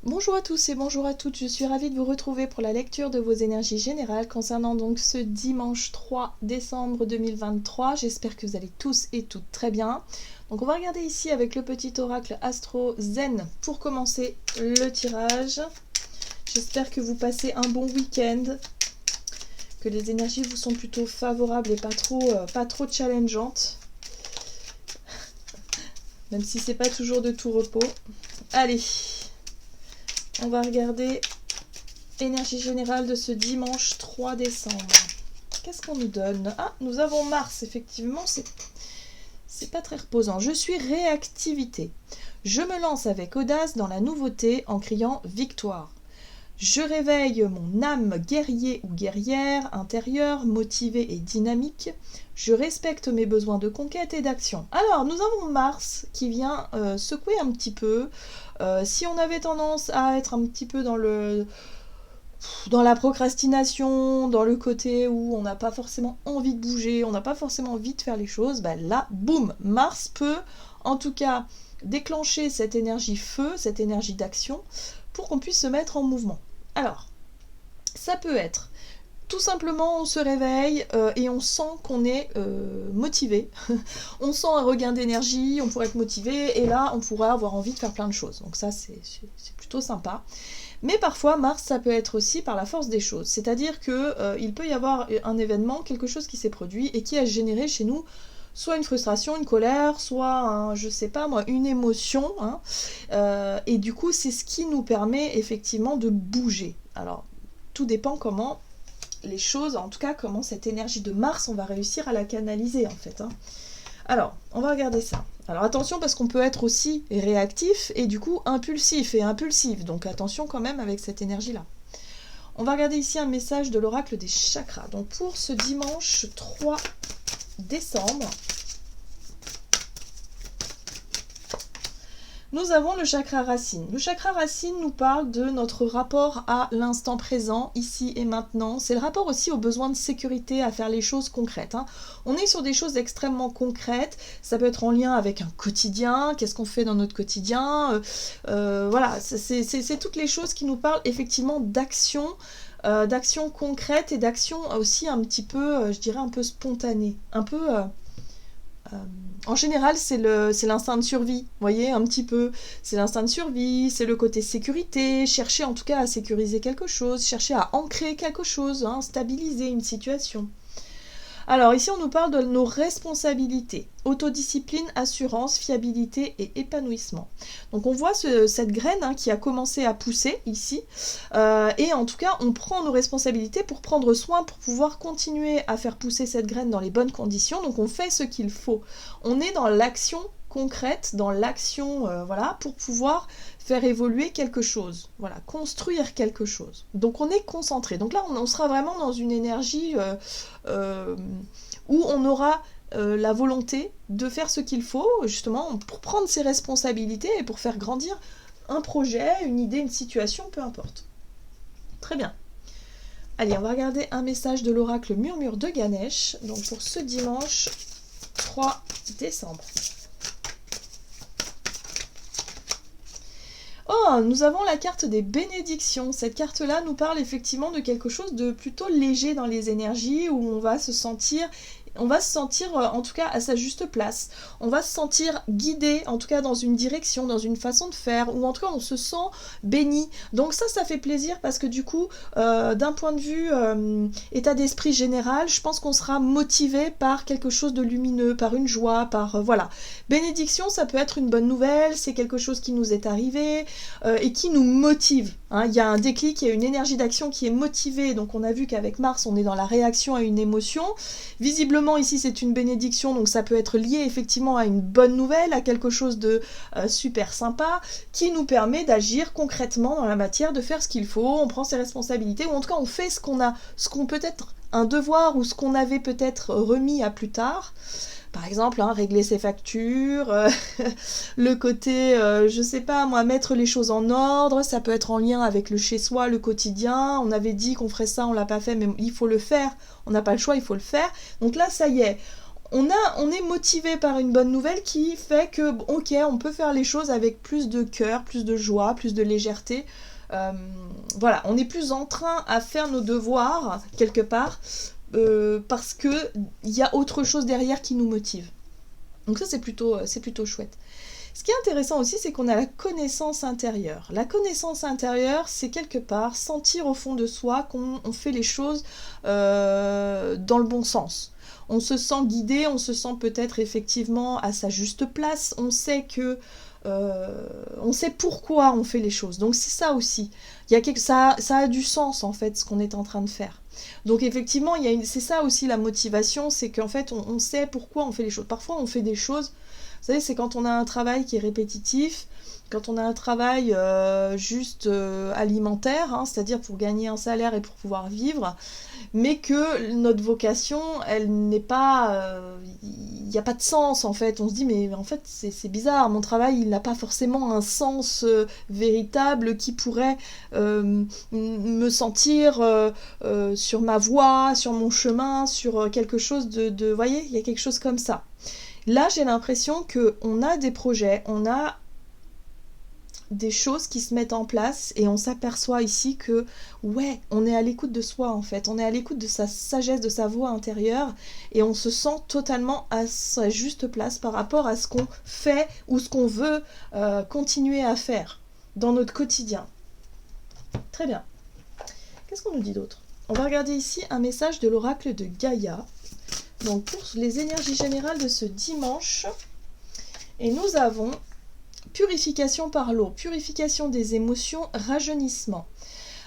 Bonjour à tous et bonjour à toutes, je suis ravie de vous retrouver pour la lecture de vos énergies générales concernant donc ce dimanche 3 décembre 2023. J'espère que vous allez tous et toutes très bien. Donc on va regarder ici avec le petit oracle Astro Zen pour commencer le tirage. J'espère que vous passez un bon week-end, que les énergies vous sont plutôt favorables et pas trop challengeantes. Même si c'est pas toujours de tout repos. Allez, on va regarder énergie générale de ce dimanche 3 décembre. Qu'est-ce qu'on nous donne? Ah, nous avons Mars, effectivement, c'est pas très reposant. Je suis réactivité. Je me lance avec audace dans la nouveauté en criant victoire. Je réveille mon âme guerrier ou guerrière intérieure, motivée et dynamique. Je respecte mes besoins de conquête et d'action. Alors, nous avons Mars qui vient secouer un petit peu. Si on avait tendance à être un petit peu dans la procrastination, dans le côté où on n'a pas forcément envie de bouger, on n'a pas forcément envie de faire les choses, bah là, boum, Mars peut en tout cas déclencher cette énergie feu, cette énergie d'action, pour qu'on puisse se mettre en mouvement. Alors, ça peut être tout simplement on se réveille et on sent qu'on est motivé. On sent un regain d'énergie, on pourrait être motivé et là on pourrait avoir envie de faire plein de choses. Donc ça c'est plutôt sympa. Mais parfois Mars ça peut être aussi par la force des choses. C'est-à-dire qu'il peut y avoir un événement, quelque chose qui s'est produit et qui a généré chez nous soit une frustration, une colère, soit, je sais pas moi, une émotion. Et du coup, c'est ce qui nous permet effectivement de bouger. Alors, tout dépend comment les choses, en tout cas, comment cette énergie de Mars, on va réussir à la canaliser, en fait. Alors, on va regarder ça. Alors, attention, parce qu'on peut être aussi réactif et du coup impulsif et impulsif. Donc, attention quand même avec cette énergie-là. On va regarder ici un message de l'oracle des chakras. Donc, pour ce dimanche 3 décembre, nous avons le chakra racine. Le chakra racine nous parle de notre rapport à l'instant présent, ici et maintenant. C'est le rapport aussi aux besoins de sécurité, à faire les choses concrètes. On est sur des choses extrêmement concrètes. Ça peut être en lien avec un quotidien. Qu'est-ce qu'on fait dans notre quotidien? Voilà, c'est toutes les choses qui nous parlent effectivement d'action. D'action concrète et d'action aussi un petit peu, je dirais un peu spontanée. Un peu... en général, c'est l'instinct de survie, vous voyez, un petit peu. C'est l'instinct de survie, c'est le côté sécurité, chercher en tout cas à sécuriser quelque chose, chercher à ancrer quelque chose, stabiliser une situation. Alors ici, on nous parle de nos responsabilités. Autodiscipline, assurance, fiabilité et épanouissement. Donc on voit cette graine qui a commencé à pousser ici. Et en tout cas, on prend nos responsabilités pour prendre soin, pour pouvoir continuer à faire pousser cette graine dans les bonnes conditions. Donc on fait ce qu'il faut. On est dans l'action concrète, dans l'action, voilà, pour pouvoir faire évoluer quelque chose, voilà, construire quelque chose. Donc on est concentré. Donc là, on sera vraiment dans une énergie où on aura la volonté de faire ce qu'il faut, justement, pour prendre ses responsabilités et pour faire grandir un projet, une idée, une situation, peu importe. Très bien. Allez, on va regarder un message de l'oracle Murmure de Ganesh, donc pour ce dimanche 3 décembre. Oh, nous avons la carte des bénédictions. Cette carte-là nous parle effectivement de quelque chose de plutôt léger dans les énergies, où on va se sentir en tout cas à sa juste place. On va se sentir guidé, en tout cas dans une direction, dans une façon de faire, ou en tout cas on se sent béni. Donc ça fait plaisir parce que du coup, d'un point de vue état d'esprit général, je pense qu'on sera motivé par quelque chose de lumineux, par une joie, par voilà. Bénédiction, ça peut être une bonne nouvelle, c'est quelque chose qui nous est arrivé et qui nous motive. Il y a un déclic, il y a une énergie d'action qui est motivée. Donc on a vu qu'avec Mars, on est dans la réaction à une émotion. Visiblement, ici, c'est une bénédiction, donc ça peut être lié effectivement à une bonne nouvelle, à quelque chose de super sympa, qui nous permet d'agir concrètement dans la matière, de faire ce qu'il faut, on prend ses responsabilités, ou en tout cas, on fait ce qu'on peut être un devoir, ou ce qu'on avait peut-être remis à plus tard. Par exemple, régler ses factures, le côté, je sais pas moi, mettre les choses en ordre, ça peut être en lien avec le chez-soi, le quotidien. On avait dit qu'on ferait ça, on l'a pas fait, mais il faut le faire. On n'a pas le choix, il faut le faire. Donc là, ça y est, on est motivé par une bonne nouvelle qui fait que, ok, on peut faire les choses avec plus de cœur, plus de joie, plus de légèreté. Voilà, on est plus en train à faire nos devoirs, quelque part, parce qu'il y a autre chose derrière qui nous motive. Donc ça, c'est plutôt chouette. Ce qui est intéressant aussi, c'est qu'on a la connaissance intérieure. La connaissance intérieure, c'est quelque part sentir au fond de soi qu'on fait les choses dans le bon sens. On se sent guidé, on se sent peut-être effectivement à sa juste place, on sait pourquoi on fait les choses. Donc c'est ça aussi. Ça a du sens en fait ce qu'on est en train de faire. Donc effectivement, c'est ça aussi la motivation, c'est qu'en fait on sait pourquoi on fait les choses. Parfois on fait des choses, vous savez, c'est quand on a un travail qui est répétitif, quand on a un travail juste alimentaire, hein, c'est-à-dire pour gagner un salaire et pour pouvoir vivre, mais que notre vocation, elle n'est pas... Il n'y a pas de sens en fait. On se dit mais en fait c'est bizarre, mon travail il n'a pas forcément un sens véritable qui pourrait me sentir sur ma voie, sur mon chemin, sur quelque chose de... Vous voyez, il y a quelque chose comme ça. Là j'ai l'impression qu'on a des projets, on a des choses qui se mettent en place et on s'aperçoit ici que ouais, on est à l'écoute de soi en fait, on est à l'écoute de sa sagesse, de sa voix intérieure et on se sent totalement à sa juste place par rapport à ce qu'on fait ou ce qu'on veut continuer à faire dans notre quotidien. Très bien. Qu'est-ce qu'on nous dit d'autre? On va regarder ici un message de l'oracle de Gaïa. Donc pour les énergies générales de ce dimanche, et nous avons purification par l'eau, purification des émotions, rajeunissement.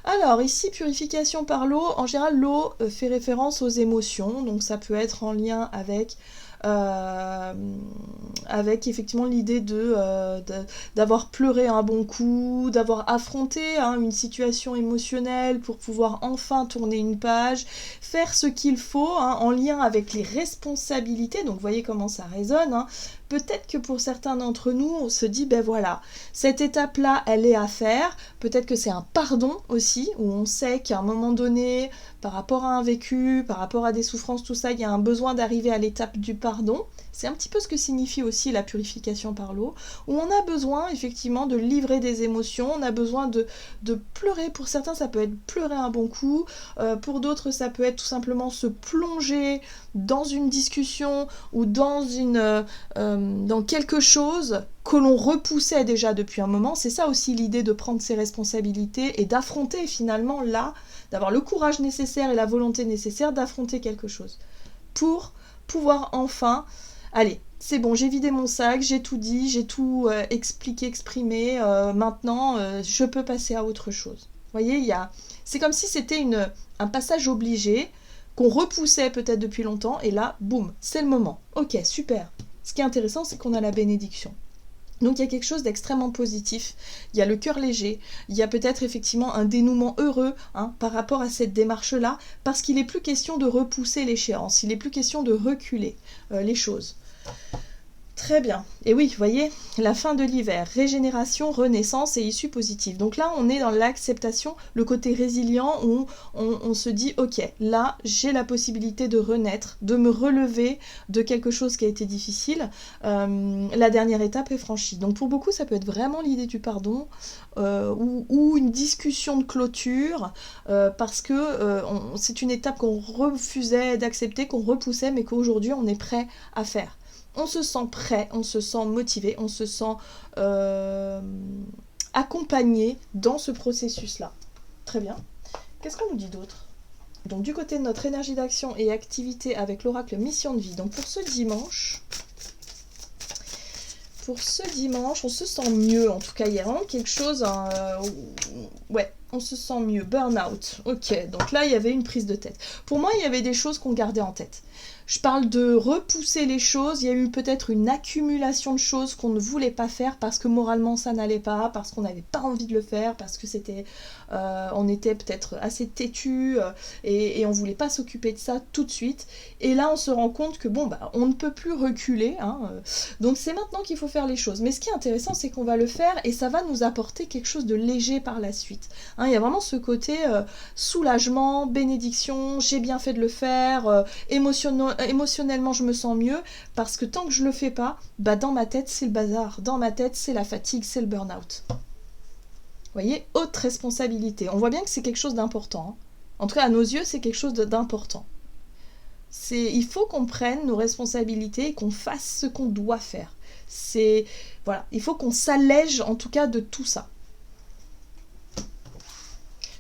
Alors ici, purification par l'eau, en général l'eau fait référence aux émotions, donc ça peut être en lien avec effectivement l'idée d'avoir pleuré un bon coup, d'avoir affronté une situation émotionnelle pour pouvoir enfin tourner une page, faire ce qu'il faut en lien avec les responsabilités, donc vous voyez comment ça résonne. Peut-être que pour certains d'entre nous, on se dit, ben voilà, cette étape-là, elle est à faire. Peut-être que c'est un pardon aussi, où on sait qu'à un moment donné, par rapport à un vécu, par rapport à des souffrances, tout ça, il y a un besoin d'arriver à l'étape du pardon. C'est un petit peu ce que signifie aussi la purification par l'eau, où on a besoin effectivement de livrer des émotions, on a besoin de pleurer. Pour certains, ça peut être pleurer un bon coup, pour d'autres, ça peut être tout simplement se plonger dans une discussion ou dans quelque chose que l'on repoussait déjà depuis un moment. C'est ça aussi l'idée de prendre ses responsabilités et d'affronter finalement là, d'avoir le courage nécessaire et la volonté nécessaire d'affronter quelque chose pour pouvoir enfin, allez, c'est bon, j'ai vidé mon sac, j'ai tout dit, j'ai tout expliqué, exprimé, maintenant je peux passer à autre chose. Vous voyez, c'est comme si c'était un passage obligé qu'on repoussait peut-être depuis longtemps et là, boum, c'est le moment. Ok, super. Ce qui est intéressant, c'est qu'on a la bénédiction. Donc il y a quelque chose d'extrêmement positif, il y a le cœur léger, il y a peut-être effectivement un dénouement heureux par rapport à cette démarche-là, parce qu'il n'est plus question de repousser l'échéance, il n'est plus question de reculer les choses. Très bien. Et oui, vous voyez, la fin de l'hiver, régénération, renaissance et issue positive. Donc là, on est dans l'acceptation, le côté résilient où on se dit, ok, là, j'ai la possibilité de renaître, de me relever de quelque chose qui a été difficile. La dernière étape est franchie. Donc pour beaucoup, ça peut être vraiment l'idée du pardon ou une discussion de clôture parce que c'est une étape qu'on refusait d'accepter, qu'on repoussait, mais qu'aujourd'hui, on est prêt à faire. On se sent prêt, on se sent motivé, on se sent accompagné dans ce processus-là. Très bien. Qu'est-ce qu'on nous dit d'autre? Donc du côté de notre énergie d'action et activité avec l'oracle mission de vie. Donc pour ce dimanche, on se sent mieux. En tout cas, il y a vraiment quelque chose... ouais, on se sent mieux. Burn-out. Ok, donc là, il y avait une prise de tête. Pour moi, il y avait des choses qu'on gardait en tête. Je parle de repousser les choses, il y a eu peut-être une accumulation de choses qu'on ne voulait pas faire parce que moralement ça n'allait pas, parce qu'on n'avait pas envie de le faire, parce que on était peut-être assez têtu et on ne voulait pas s'occuper de ça tout de suite. Et là on se rend compte que on ne peut plus reculer, donc c'est maintenant qu'il faut faire les choses. Mais ce qui est intéressant, c'est qu'on va le faire et ça va nous apporter quelque chose de léger par la suite. Il y a vraiment ce côté soulagement, bénédiction, j'ai bien fait de le faire, émotionnellement je me sens mieux, parce que tant que je le fais pas, bah dans ma tête c'est le bazar, dans ma tête c'est la fatigue, c'est le burn-out. Vous voyez, haute responsabilité. On voit bien que c'est quelque chose d'important. En tout cas, à nos yeux, c'est quelque chose d'important. Il faut qu'on prenne nos responsabilités et qu'on fasse ce qu'on doit faire. Voilà, il faut qu'on s'allège en tout cas de tout ça.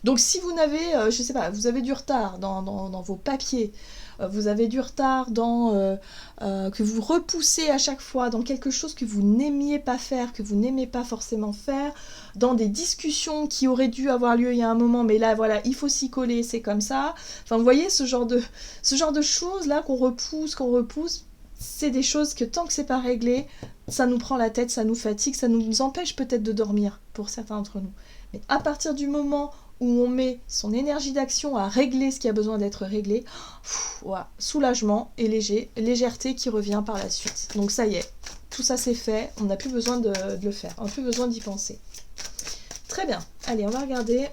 Donc si vous n'avez, je sais pas, vous avez du retard dans vos papiers, vous avez du retard que vous repoussez à chaque fois dans quelque chose que vous n'aimiez pas faire, que vous n'aimez pas forcément faire, dans des discussions qui auraient dû avoir lieu il y a un moment, mais là voilà, il faut s'y coller, c'est comme ça. Enfin vous voyez ce genre de choses là qu'on repousse, c'est des choses que tant que c'est pas réglé, ça nous prend la tête, ça nous fatigue, ça nous empêche peut-être de dormir pour certains d'entre nous. Mais à partir du moment où on met son énergie d'action à régler ce qui a besoin d'être réglé, voilà, soulagement et légèreté qui revient par la suite. Donc ça y est, tout ça c'est fait, on n'a plus besoin de le faire, on n'a plus besoin d'y penser. Très bien, allez on va regarder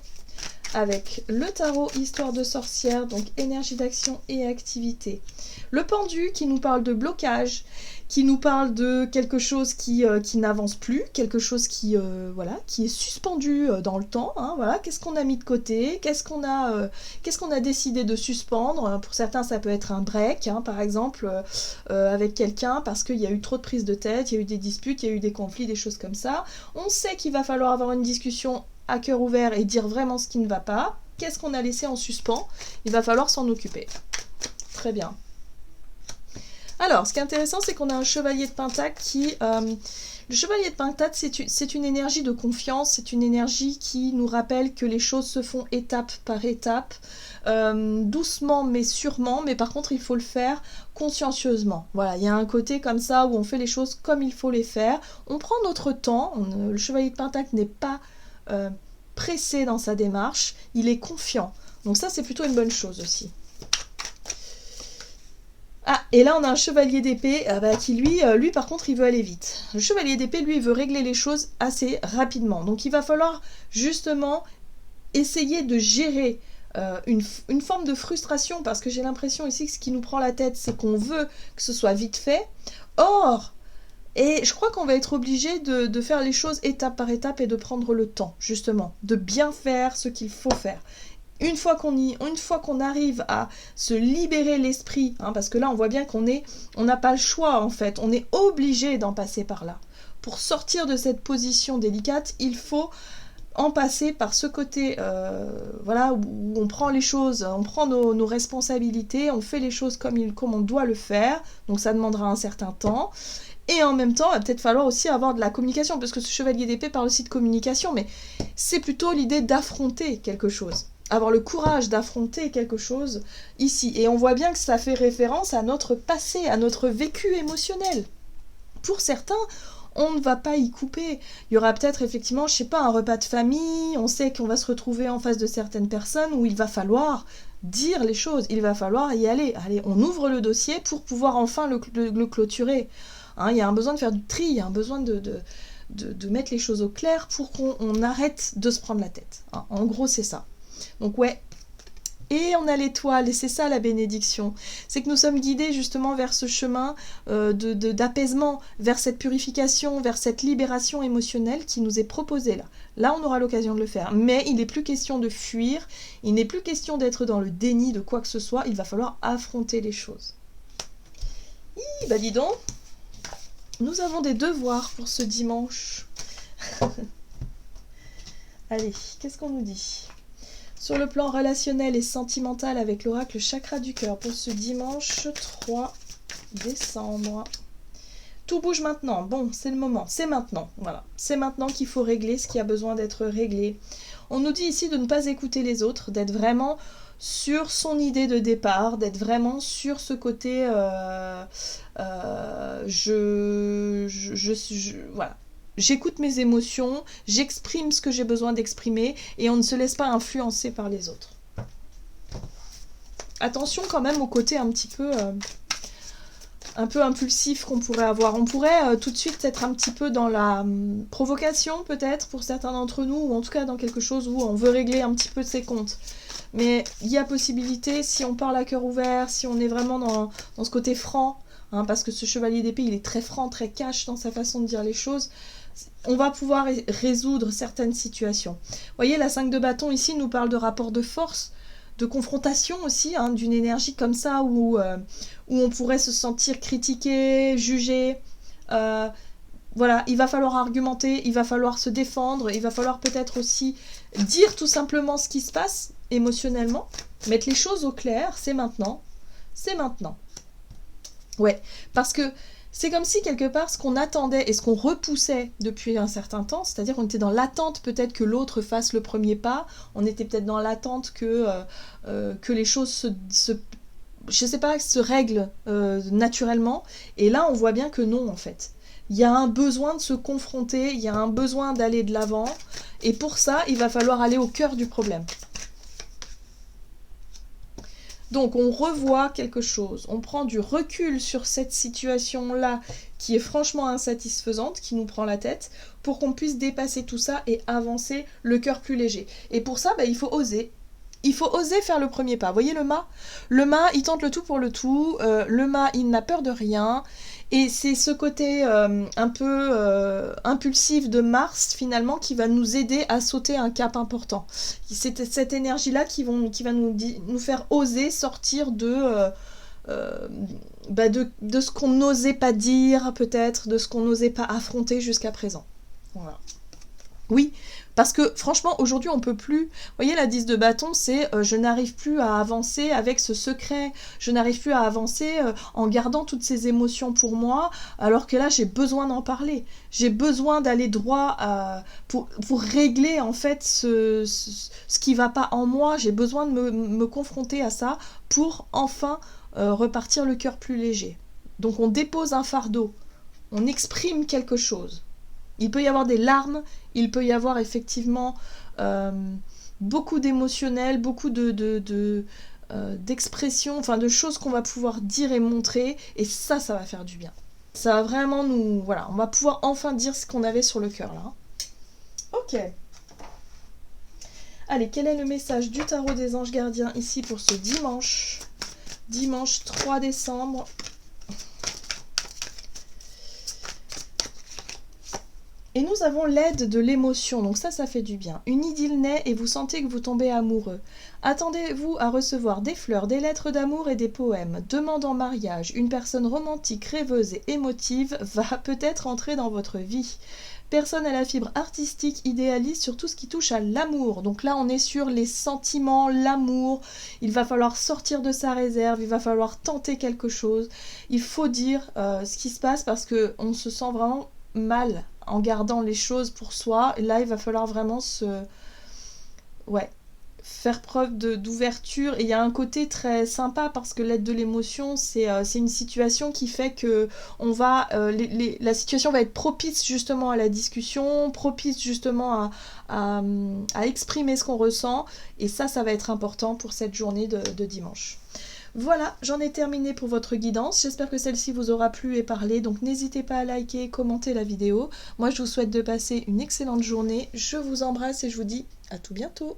avec le tarot Histoire de sorcière, donc énergie d'action et activité. Le pendu qui nous parle de blocage, qui nous parle de quelque chose qui n'avance plus, quelque chose qui est suspendu dans le temps. Hein, voilà. Qu'est-ce qu'on a mis de côté, qu'est-ce qu'on a décidé de suspendre. Pour certains, ça peut être un break, hein, par exemple, avec quelqu'un, parce qu'il y a eu trop de prises de tête, il y a eu des disputes, il y a eu des conflits, des choses comme ça. On sait qu'il va falloir avoir une discussion à cœur ouvert et dire vraiment ce qui ne va pas. Qu'est-ce qu'on a laissé en suspens? Il va falloir s'en occuper. Très bien. Alors, ce qui est intéressant, c'est qu'on a un chevalier de pentacle qui... le chevalier de pentacle, c'est une énergie de confiance, c'est une énergie qui nous rappelle que les choses se font étape par étape, doucement mais sûrement, mais par contre, il faut le faire consciencieusement. Voilà, il y a un côté comme ça où on fait les choses comme il faut les faire. On prend notre temps, le chevalier de pentacle n'est pas pressé dans sa démarche, il est confiant. Donc ça, c'est plutôt une bonne chose aussi. Ah, et là on a un chevalier d'épée qui lui par contre il veut aller vite. Le chevalier d'épée lui il veut régler les choses assez rapidement. Donc il va falloir justement essayer de gérer une forme de frustration, parce que j'ai l'impression ici que ce qui nous prend la tête c'est qu'on veut que ce soit vite fait. Or, et je crois qu'on va être obligé de faire les choses étape par étape et de prendre le temps justement, de bien faire ce qu'il faut faire. Une fois qu'on arrive à se libérer l'esprit, hein, parce que là on voit bien on n'a pas le choix en fait, on est obligé d'en passer par là. Pour sortir de cette position délicate, il faut en passer par ce côté où on prend les choses, on prend nos responsabilités, on fait les choses comme on doit le faire, donc ça demandera un certain temps. Et en même temps, il va peut-être falloir aussi avoir de la communication, parce que ce chevalier d'épée parle aussi de communication, mais c'est plutôt l'idée d'affronter quelque chose. Avoir le courage d'affronter quelque chose ici. Et on voit bien que ça fait référence à notre passé, à notre vécu émotionnel. Pour certains, on ne va pas y couper. Il y aura peut-être effectivement, je sais pas, un repas de famille, on sait qu'on va se retrouver en face de certaines personnes où il va falloir dire les choses, il va falloir y aller. Allez, on ouvre le dossier pour pouvoir enfin le clôturer. Hein, il y a un besoin de faire du tri, il y a un besoin de mettre les choses au clair pour qu'on arrête de se prendre la tête. Hein, en gros, c'est ça. Donc ouais, et on a l'étoile, et c'est ça la bénédiction. C'est que nous sommes guidés justement vers ce chemin d'apaisement, vers cette purification, vers cette libération émotionnelle qui nous est proposée là. Là, on aura l'occasion de le faire. Mais il n'est plus question de fuir, il n'est plus question d'être dans le déni de quoi que ce soit, il va falloir affronter les choses. Bah dis donc, nous avons des devoirs pour ce dimanche. Allez, qu'est-ce qu'on nous dit ? Sur le plan relationnel et sentimental avec l'oracle chakra du cœur pour ce dimanche 3 décembre. Tout bouge maintenant. Bon, c'est le moment. C'est maintenant. Voilà. C'est maintenant qu'il faut régler ce qui a besoin d'être réglé. On nous dit ici de ne pas écouter les autres, d'être vraiment sur son idée de départ, d'être vraiment sur ce côté voilà. J'écoute mes émotions, j'exprime ce que j'ai besoin d'exprimer et on ne se laisse pas influencer par les autres. Attention quand même au côté un peu impulsif qu'on pourrait avoir. On pourrait tout de suite être un petit peu dans la provocation peut-être pour certains d'entre nous, ou en tout cas dans quelque chose où on veut régler un petit peu ses comptes. Mais il y a possibilité, si on parle à cœur ouvert, si on est vraiment dans ce côté franc, hein, parce que ce chevalier d'épée, il est très franc, très cash dans sa façon de dire les choses, on va pouvoir résoudre certaines situations. Vous voyez, la 5 de bâton ici nous parle de rapport de force, de confrontation aussi, hein, d'une énergie comme ça où on pourrait se sentir critiqué, jugé. Voilà, il va falloir argumenter, il va falloir se défendre, il va falloir peut-être aussi dire tout simplement ce qui se passe émotionnellement, mettre les choses au clair, c'est maintenant, c'est maintenant. Ouais, parce que c'est comme si quelque part ce qu'on attendait et ce qu'on repoussait depuis un certain temps, c'est-à-dire qu'on était dans l'attente peut-être que l'autre fasse le premier pas, on était peut-être dans l'attente que les choses je sais pas, se règlent naturellement, et là on voit bien que non en fait. Il y a un besoin de se confronter, il y a un besoin d'aller de l'avant, et pour ça, il va falloir aller au cœur du problème. Donc on revoit quelque chose, on prend du recul sur cette situation-là qui est franchement insatisfaisante, qui nous prend la tête, pour qu'on puisse dépasser tout ça et avancer le cœur plus léger. Et pour ça, il faut oser. Il faut oser faire le premier pas. Vous voyez le mât ? Le mât, il tente le tout pour le tout. Le mât, il n'a peur de rien. Et c'est ce côté un peu impulsif de Mars, finalement, qui va nous aider à sauter un cap important. C'est cette énergie-là qui va nous faire oser sortir de ce qu'on n'osait pas dire, peut-être, de ce qu'on n'osait pas affronter jusqu'à présent. Voilà. Oui, parce que franchement, aujourd'hui, on peut plus... Vous voyez, la 10 de bâton, c'est je n'arrive plus à avancer avec ce secret. Je n'arrive plus à avancer en gardant toutes ces émotions pour moi, alors que là, j'ai besoin d'en parler. J'ai besoin d'aller droit pour régler, en fait, ce qui va pas en moi. J'ai besoin de me confronter à ça pour enfin repartir le cœur plus léger. Donc, on dépose un fardeau. On exprime quelque chose. Il peut y avoir des larmes, il peut y avoir effectivement beaucoup d'émotionnel, beaucoup d'expressions, enfin de choses qu'on va pouvoir dire et montrer, et ça va faire du bien. Ça va vraiment nous... Voilà, on va pouvoir enfin dire ce qu'on avait sur le cœur là. Ok. Allez, quel est le message du tarot des anges gardiens ici pour ce dimanche ? Dimanche 3 décembre. Et nous avons l'aide de l'émotion, donc ça fait du bien. Une idylle naît et vous sentez que vous tombez amoureux. Attendez-vous à recevoir des fleurs, des lettres d'amour et des poèmes. Demande en mariage, une personne romantique, rêveuse et émotive va peut-être entrer dans votre vie. Personne à la fibre artistique idéaliste sur tout ce qui touche à l'amour. Donc là, on est sur les sentiments, l'amour. Il va falloir sortir de sa réserve, il va falloir tenter quelque chose. Il faut dire ce qui se passe parce qu'on se sent vraiment mal en gardant les choses pour soi. Et là, il va falloir vraiment faire preuve d'ouverture. Et il y a un côté très sympa parce que l'aide de l'émotion, c'est une situation qui fait que la situation va être propice justement à la discussion, propice justement à exprimer ce qu'on ressent. Et ça va être important pour cette journée de dimanche. Voilà, j'en ai terminé pour votre guidance. J'espère que celle-ci vous aura plu et parlé. Donc n'hésitez pas à liker et commenter la vidéo. Moi, je vous souhaite de passer une excellente journée. Je vous embrasse et je vous dis à tout bientôt.